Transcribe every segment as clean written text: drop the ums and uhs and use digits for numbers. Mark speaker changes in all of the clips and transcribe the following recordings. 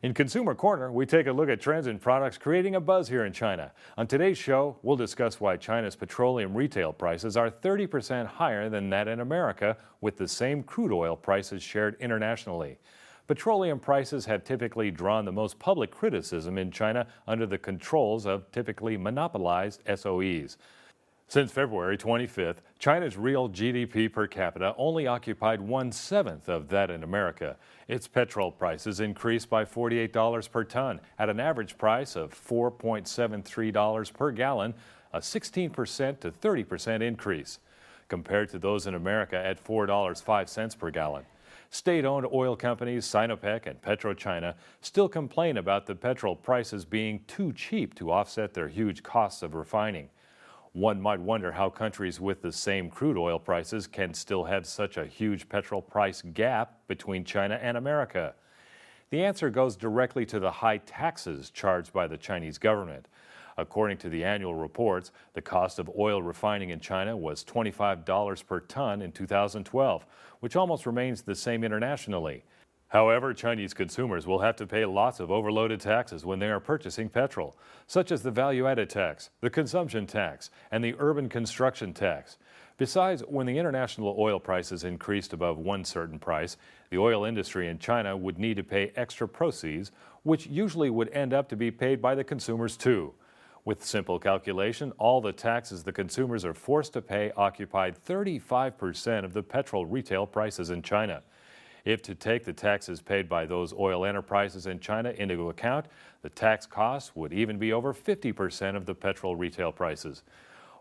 Speaker 1: In Consumer Corner, we take a look at trends in products creating a buzz here in China. On today's show, we'll discuss why China's petroleum retail prices are 30% higher than that in America, with the same crude oil prices shared internationally. Petroleum prices have typically drawn the most public criticism in China under the controls of typically monopolized SOEs. Since February 25th, China's real GDP per capita only occupied 1/7 of that in America. Its petrol prices increased by $48 per ton at an average price of $4.73 per gallon, a 16% to 30% increase, compared to those in America at $4.05 per gallon. State-owned oil companies Sinopec and Petro China still complain about the petrol prices being too cheap to offset their huge costs of refining. One might wonder how countries with the same crude oil prices can still have such a huge petrol price gap between China and America. The answer goes directly to the high taxes charged by the Chinese government. According to the annual reports, the cost of oil refining in China was $25 per ton in 2012, which almost remains the same internationally. However, Chinese consumers will have to pay lots of overloaded taxes when they are purchasing petrol, such as the value-added tax, the consumption tax, and the urban construction tax. Besides, when the international oil prices increased above one certain price, the oil industry in China would need to pay extra proceeds, which usually would end up to be paid by the consumers too. With simple calculation, all the taxes the consumers are forced to pay occupied 35% of the petrol retail prices in China. If to take the taxes paid by those oil enterprises in China into account, the tax costs would even be over 50% of the petrol retail prices.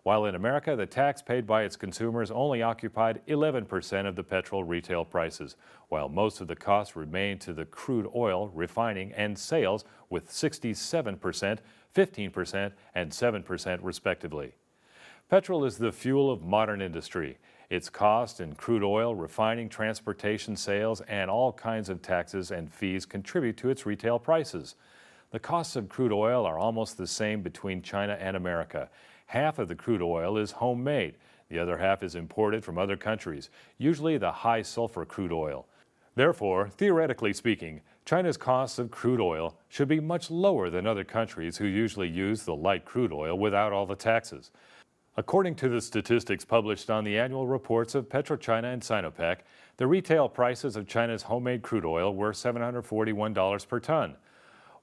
Speaker 1: While in America, the tax paid by its consumers only occupied 11% of the petrol retail prices, while most of the costs remain to the crude oil refining and sales, with 67%, 15%, and 7% respectively. Petrol is the fuel of modern industry. Its cost in crude oil, refining, transportation, sales, and all kinds of taxes and fees contribute to its retail prices. The costs of crude oil are almost the same between China and America. Half of the crude oil is homemade. The other half is imported from other countries, usually the high sulfur crude oil. Therefore, theoretically speaking, China's costs of crude oil should be much lower than other countries who usually use the light crude oil without all the taxes. According to the statistics published on the annual reports of Petro China and Sinopec, the retail prices of China's homemade crude oil were $741 per ton,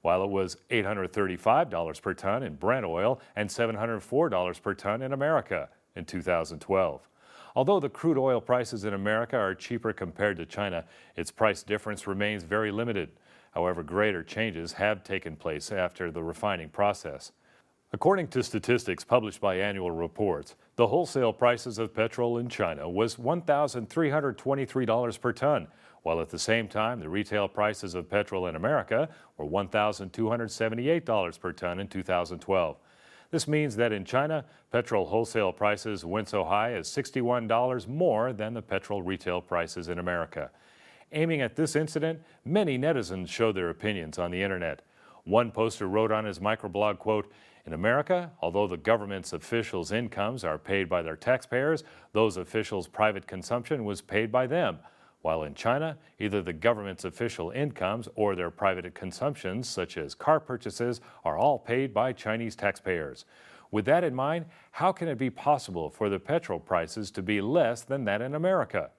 Speaker 1: while it was $835 per ton in Brent oil and $704 per ton in America in 2012. Although the crude oil prices in America are cheaper compared to China, its price difference remains very limited. However, greater changes have taken place after the refining process. According to statistics published by annual reports, the wholesale prices of petrol in China was $1,323 per ton, while at the same time the retail prices of petrol in America were $1,278 per ton in 2012. This means that in China, petrol wholesale prices went so high as $61 more than the petrol retail prices in America. Aiming at this incident, many netizens showed their opinions on the internet. One poster wrote on his microblog, quote, "In America, although the government's officials' incomes are paid by their taxpayers, those officials' private consumption was paid by them. While in China, either the government's official incomes or their private consumptions, such as car purchases, are all paid by Chinese taxpayers. With that in mind, how can it be possible for the petrol prices to be less than that in America?"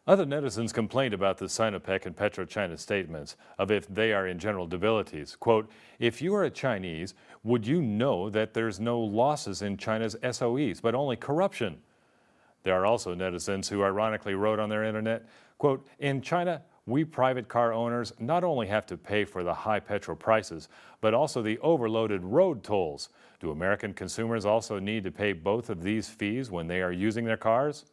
Speaker 1: Other netizens complained about the Sinopec and Petro China statements of if they are in general debilities. Quote, "If you are a Chinese, would you know that there's no losses in China's SOEs, but only corruption?" There are also netizens who ironically wrote on their internet, quote, "In China, we private car owners not only have to pay for the high petrol prices, but also the overloaded road tolls. Do American consumers also need to pay both of these fees when they are using their cars?"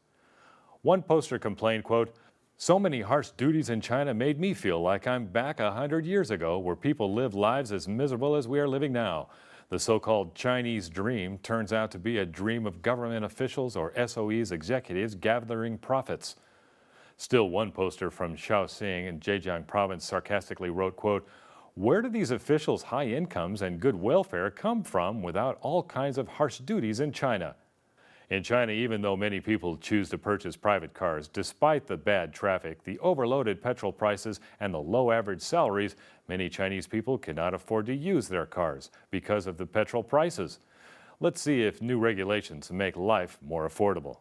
Speaker 1: One poster complained, quote, "So many harsh duties in China made me feel like I'm back 100 years ago where people live lives as miserable as we are living now. The so-called Chinese dream turns out to be a dream of government officials or SOE's executives gathering profits." Still, one poster from Shaoxing in Zhejiang province sarcastically wrote, quote, "Where do these officials' high incomes and good welfare come from without all kinds of harsh duties in China?" In China, even though many people choose to purchase private cars, despite the bad traffic, the overloaded petrol prices, and the low average salaries, many Chinese people cannot afford to use their cars because of the petrol prices. Let's see if new regulations make life more affordable.